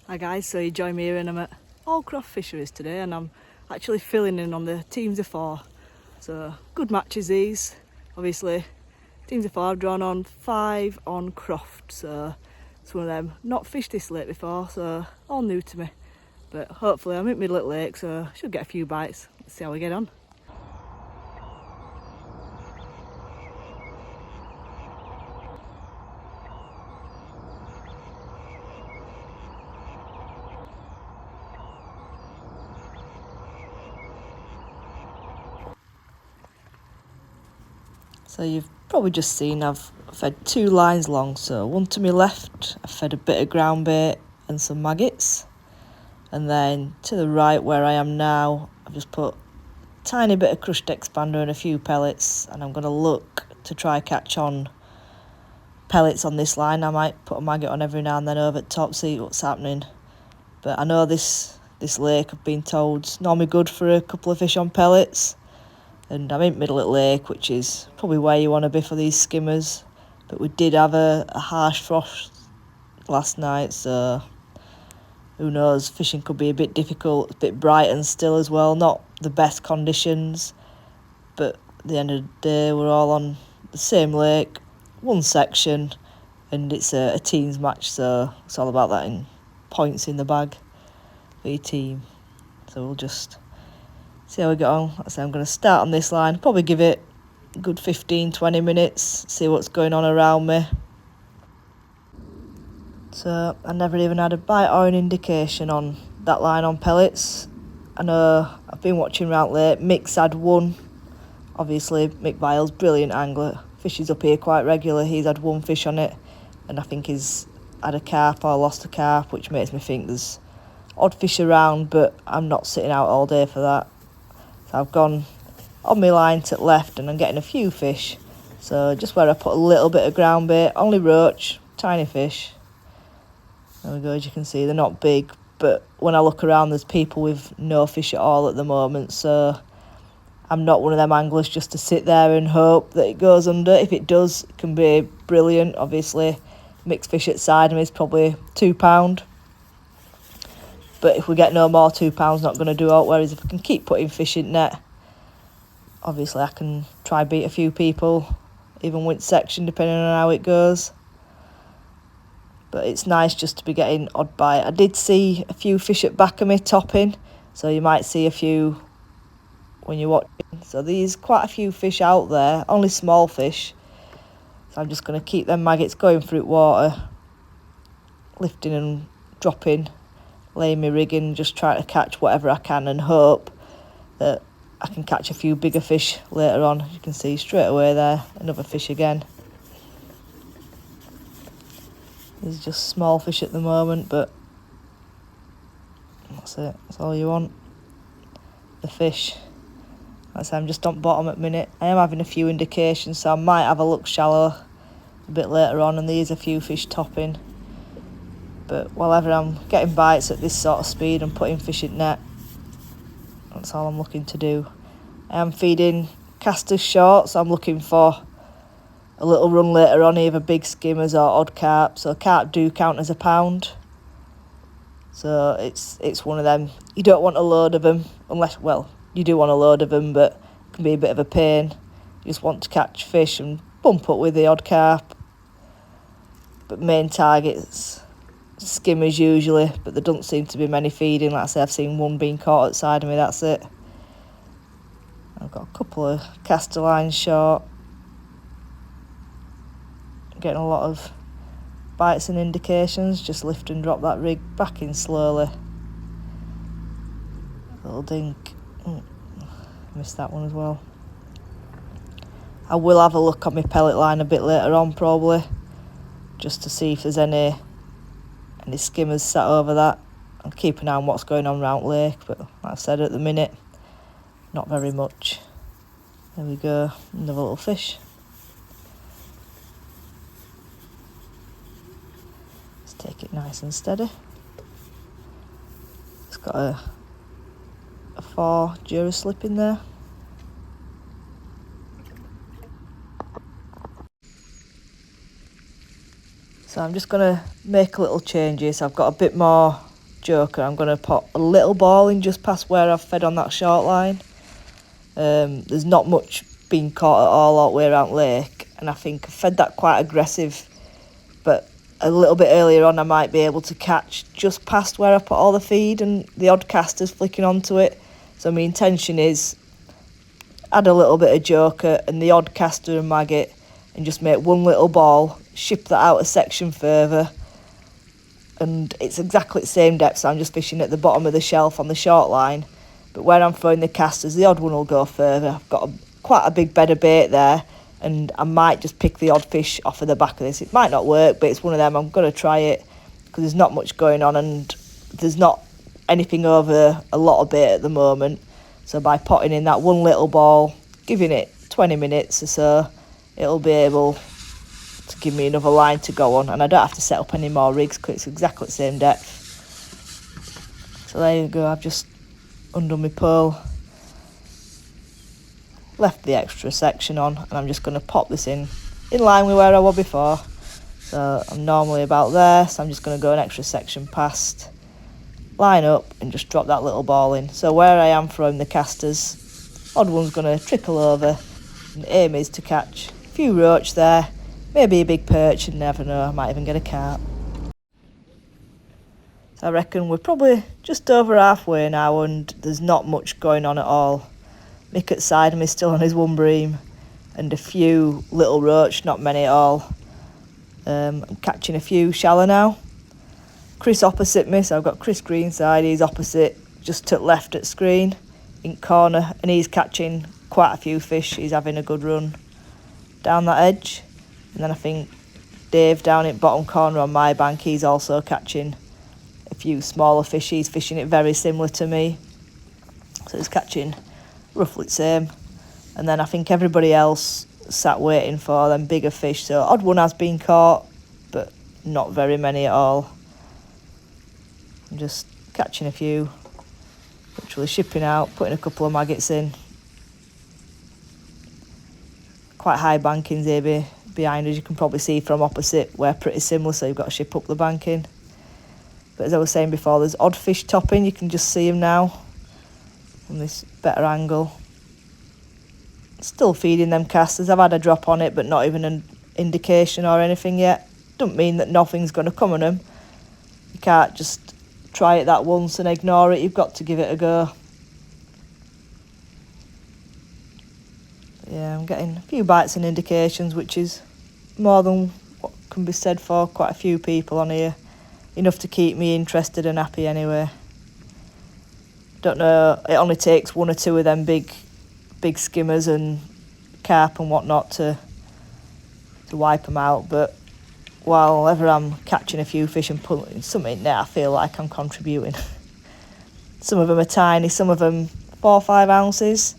Hi guys, so you join me here and I'm at Hallcroft Fisheries today and I'm actually filling in on the teams of 4. So good matches these. Obviously teams of 4 I've drawn on 5 on Croft, so it's one of them. Not fished this lake before, so all new to me. But hopefully I'm at middle at lake, so I should get a few bites. Let's see how we get on. So you've probably just seen I've fed 2 lines long, so one to my left I fed a bit of ground bait and some maggots, and then to the right where I am now I've just put a tiny bit of crushed expander and a few pellets, and I'm going to look to try catch on pellets on this line. I might put a maggot on every now and then over at top, see what's happening, but I know this lake I've been told is normally good for a couple of fish on pellets. And I'm in middle at lake, which is probably where you want to be for these skimmers. But we did have a harsh frost last night, so who knows, fishing could be a bit difficult. It's a bit bright and still as well, not the best conditions. But at the end of the day, we're all on the same lake, one section, and it's a teams match, so it's all about that in points in the bag for your team. So we'll just see how we get on. So I'm going to start on this line, probably give it a good 15-20 minutes, see what's going on around me. So I never even had a bite or an indication on that line on pellets. I know I've been watching round late. Mick's had one. Obviously Mick Vile's brilliant angler, fishes up here quite regular. He's had one fish on it, and I think he's had a carp or lost a carp, which makes me think there's odd fish around, but I'm not sitting out all day for that. So I've gone on my line to the left and I'm getting a few fish. So just where I put a little bit of ground bait, only roach, tiny fish. There we go, as you can see, they're not big, but when I look around there's people with no fish at all at the moment, so I'm not one of them anglers just to sit there and hope that it goes under. If it does, it can be brilliant. Obviously, mixed fish at side of me is probably £2. But if we get no more, £2 not going to do out. Whereas if I can keep putting fish in net, obviously I can try beat a few people, even with section, depending on how it goes. But it's nice just to be getting odd bite. I did see a few fish at back of me topping, so you might see a few when you're watching. So there's quite a few fish out there, only small fish. So I'm just going to keep them maggots going through water, lifting and dropping, laying me rigging, just trying to catch whatever I can and hope that I can catch a few bigger fish later on. As you can see straight away there, another fish again. These are just small fish at the moment, but that's it, that's all you want, the fish. Like I say, I'm just on bottom at the minute. I am having a few indications, so I might have a look shallow a bit later on, and there's a few fish topping. But whenever I'm getting bites at this sort of speed and putting fish in net, that's all I'm looking to do. I am feeding casters short, so I'm looking for a little run later on, either big skimmers or odd carp. So carp do count as £1. So it's one of them. You don't want a load of them, unless, well, you do want a load of them, but it can be a bit of a pain. You just want to catch fish and bump up with the odd carp. But main targets, skimmers usually, but there doesn't seem to be many feeding. Like I say, I've seen one being caught outside of me, that's it. I've got a couple of caster lines short. Getting a lot of bites and indications. Just lift and drop that rig back in slowly. Little dink. Missed that one as well. I will have a look on my pellet line a bit later on probably, just to see if there's any skimmers sat over that. I'm keeping an eye on what's going on around lake, but like I said, at the minute, not very much. There we go, another little fish. Let's take it nice and steady. It's got a 4 Dura slip in there. So I'm just going to make a little changes. I've got a bit more joker, I'm going to put a little ball in just past where I've fed on that short line. There's not much being caught at all the way around lake, and I think I fed that quite aggressive, but a little bit earlier on I might be able to catch just past where I put all the feed and the odd casters flicking onto it. So my intention is add a little bit of joker and the odd caster and maggot and just make one little ball, ship that out a section further, and it's exactly the same depth, so I'm just fishing at the bottom of the shelf on the short line, but where I'm throwing the casters the odd one will go further. I've got quite a big bed of bait there, and I might just pick the odd fish off of the back of this. It might not work, but it's one of them. I'm going to try it because there's not much going on and there's not anything over a lot of bait at the moment. So by potting in that one little ball, giving it 20 minutes or so, it'll be able to give me another line to go on, and I don't have to set up any more rigs because it's exactly the same depth. So there you go, I've just undone my pole, left the extra section on, and I'm just going to pop this in line with where I was before. So I'm normally about there, so I'm just going to go an extra section past, line up and just drop that little ball in. So where I am throwing the casters, odd one's going to trickle over, and the aim is to catch a few roach there, maybe a big perch, and never know, I might even get a carp. So I reckon we're probably just over halfway now and there's not much going on at all. Mick at side of me still on his one bream and a few little roach, not many at all. I'm catching a few shallow now. Chris opposite me, so I've got Chris Greenside, he's opposite, just to left at screen, in corner, and he's catching quite a few fish. He's having a good run down that edge. And then I think Dave down at bottom corner on my bank, he's also catching a few smaller fish. He's fishing it very similar to me, so he's catching roughly the same. And then I think everybody else sat waiting for them bigger fish, so odd one has been caught, but not very many at all. I'm just catching a few, literally shipping out, putting a couple of maggots in. Quite high bankings here behind us, you can probably see from opposite, we're pretty similar, so you've got to ship up the banking. But as I was saying before, there's odd fish topping, you can just see them now from this better angle. Still feeding them casters. I've had a drop on it, but not even an indication or anything yet. Doesn't mean that nothing's going to come on them. You can't just try it that once and ignore it. You've got to give it a go. Yeah, I'm getting a few bites and indications, which is more than what can be said for quite a few people on here. Enough to keep me interested and happy anyway. Don't know, it only takes one or two of them big skimmers and carp and whatnot to wipe them out, but while ever I'm catching a few fish and putting something in there, I feel like I'm contributing. Some of them are tiny, some of them 4 or 5 ounces.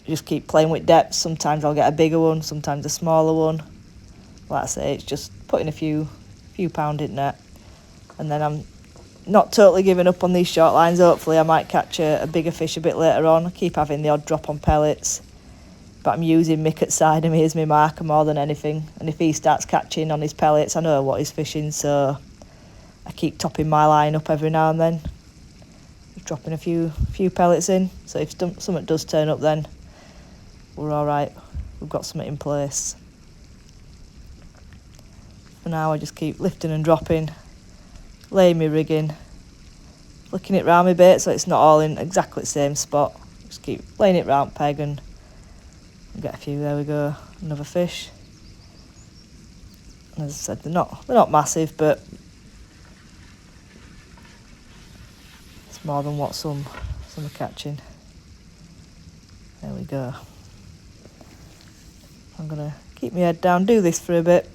Just keep playing with depths. Sometimes I'll get a bigger one, sometimes a smaller one. Like I say, it's just putting a few pound in there, and then I'm not totally giving up on these short lines. Hopefully I might catch a bigger fish a bit later on. I keep having the odd drop on pellets, but I'm using Mick at side of me as my marker more than anything, and if he starts catching on his pellets, I know what he's fishing, so I keep topping my line up every now and then, just dropping a few pellets in, so if something does turn up, then we're alright, we've got something in place. For now I just keep lifting and dropping, laying my rig in, flicking it round my bait so it's not all in exactly the same spot. Just keep laying it round peg and get a few. There we go, another fish. As I said, they're not massive, but it's more than what some are catching. There we go. I'm gonna keep my head down, do this for a bit,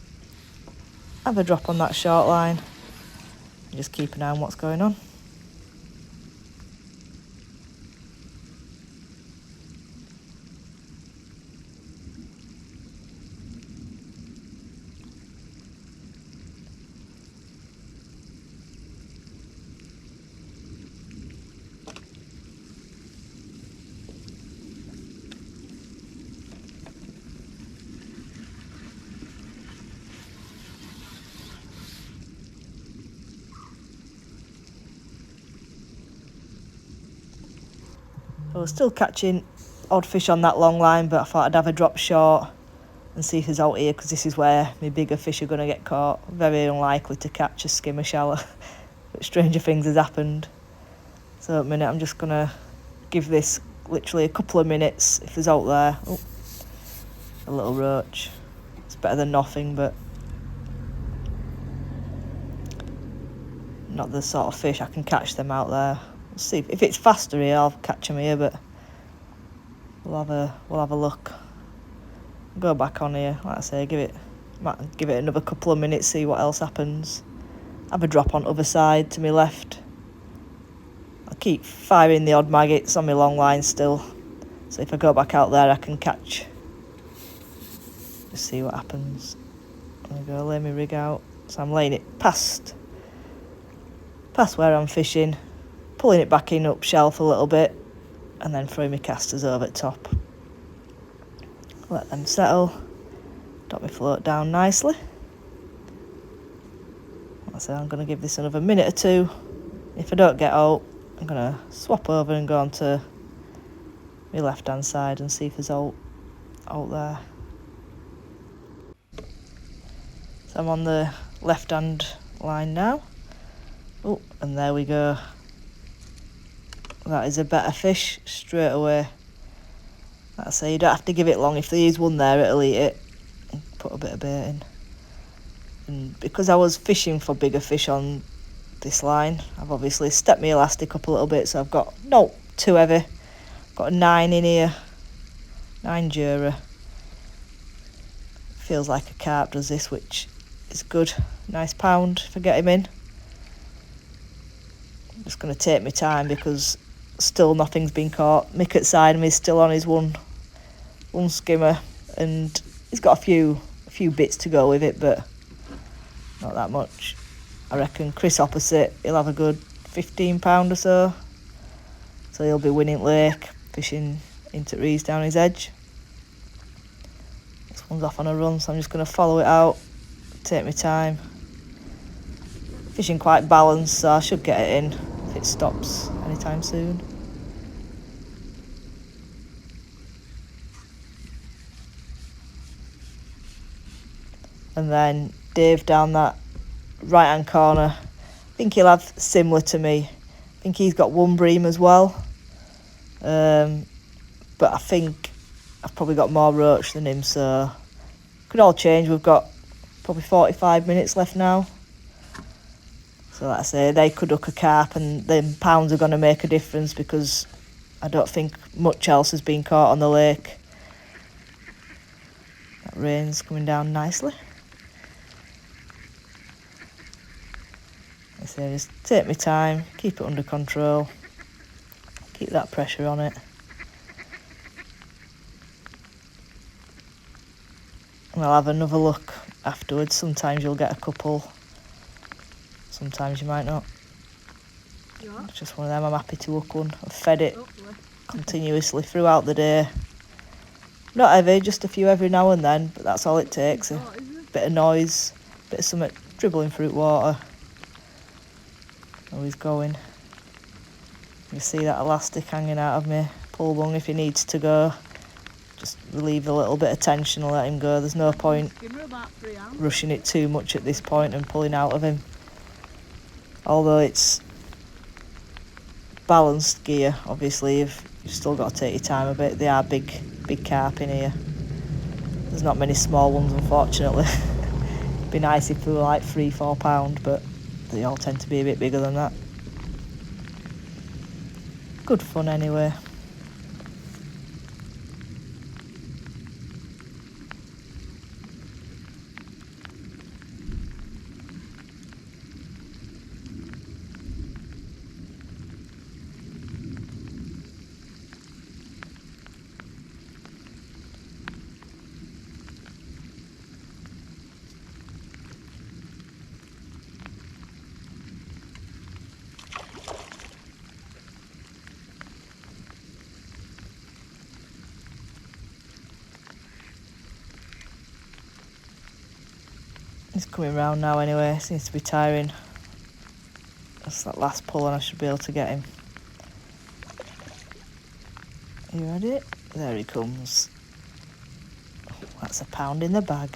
have a drop on that short line, and just keep an eye on what's going on. So we're still catching odd fish on that long line, but I thought I'd have a drop short and see if there's out here, because this is where my bigger fish are going to get caught. Very unlikely to catch a skimmer shallow, but stranger things has happened. So at the minute I'm just going to give this literally a couple of minutes. If there's out there, oh, a little roach. It's better than nothing, but not the sort of fish I can catch them out there. We'll see if it's faster here, I'll catch them here, but we'll have a look. Go back on here, like I say, might give it another couple of minutes, see what else happens. Have a drop on the other side to my left. I'll keep firing the odd maggots on my long line still, so if I go back out there I can catch. Just see what happens. There we go, lay my rig out. So I'm laying it past where I'm fishing, pulling it back in up shelf a little bit, and then throwing my casters over the top. Let them settle. Drop my float down nicely. Like I say, I'm going to give this another minute or two. If I don't get out, I'm going to swap over and go on to my left hand side and see if there's out there. So I'm on the left hand line now. Oh, and there we go. That is a better fish straight away. Like I say, you don't have to give it long. If there is one there, it'll eat it. And put a bit of bait in. And because I was fishing for bigger fish on this line, I've obviously stepped my elastic up a little bit, so I've got not too heavy. Got a 9 in here, 9 Jura. Feels like a carp does this, which is good. Nice pound if I get him in. I'm just going to take my time because still nothing's been caught. Mick at side of me is still on his one skimmer, and he's got a few bits to go with it, but not that much. I reckon Chris opposite, he'll have a good £15 or so. So he'll be winning lake, fishing into trees down his edge. This one's off on a run, so I'm just going to follow it out, take my time. Fishing quite balanced, so I should get it in if it stops anytime soon. And then Dave down that right hand corner, I think he'll have similar to me. I think he's got one bream as well, but I think I've probably got more roach than him, so could all change. We've got probably 45 minutes left now. So like I say, they could hook a carp, and them pounds are going to make a difference because I don't think much else has been caught on the lake. That rain's coming down nicely. Like I say, just take my time, keep it under control, keep that pressure on it. And I'll have another look afterwards. Sometimes you'll get a couple, sometimes you might not. Yeah. It's just one of them. I'm happy to hook one. I've fed it continuously throughout the day. Not heavy, just a few every now and then, but that's all it takes. A bit of noise, a bit of something dribbling through water. Oh, he's going. You see that elastic hanging out of me. Pull bung if he needs to go. Just relieve a little bit of tension and let him go. There's no point rushing it too much at this point and pulling out of him. Although it's balanced gear, obviously, you've still got to take your time a bit. They are big carp in here. There's not many small ones, unfortunately. It'd be nice if they were like £3-4, but they all tend to be a bit bigger than that. Good fun anyway. He's coming round now anyway, seems to be tiring. That's that last pull and I should be able to get him. You ready? There he comes. That's a pound in the bag.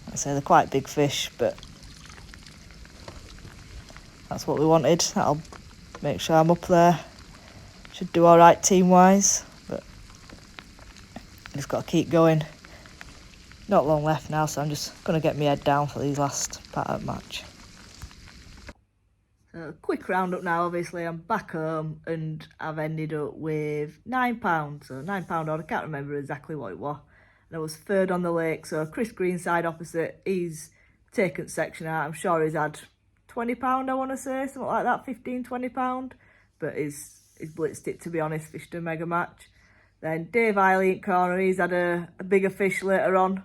I say they're quite big fish, but that's what we wanted. That'll make sure I'm up there. Should do all right team-wise, but just got to keep going. Not long left now, so I'm just going to get my head down for these last part of the match. So, quick roundup now. Obviously, I'm back home and I've ended up with £9. So £9 odd. I can't remember exactly what it was. And I was third on the lake. So Chris Greenside opposite, he's taken section out. I'm sure he's had £20, I want to say, something like that, £15–20. But he's blitzed it, to be honest. Fished a mega match. Then Dave Eiley in corner, he's had a bigger fish later on.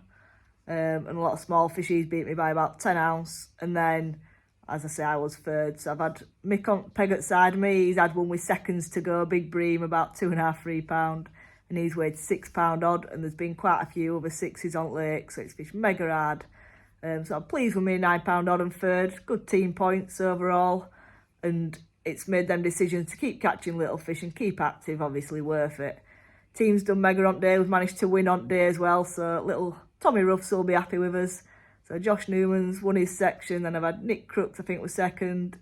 And a lot of small fish. He's beat me by about 10 ounce. And then, as I say, I was third. So I've had Mick on peg at side of me. He's had one with seconds to go, big bream, about 2.5–3 £. And he's weighed £6 odd. And there's been quite a few other sixes on lake. So it's fished mega hard. So I'm pleased with me £9 odd and third. Good team points overall. And it's made them decisions to keep catching little fish and keep active, obviously worth it. Team's done mega on day. We've managed to win on day as well. So little Tommy Ruffs will be happy with us. So Josh Newman's won his section. Then I've had Nick Crooks, I think, was second.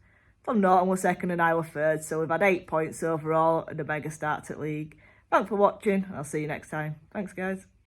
Tom Norton was second and I were third. So we've had 8 points overall and a mega start at league. Thanks for watching. I'll see you next time. Thanks, guys.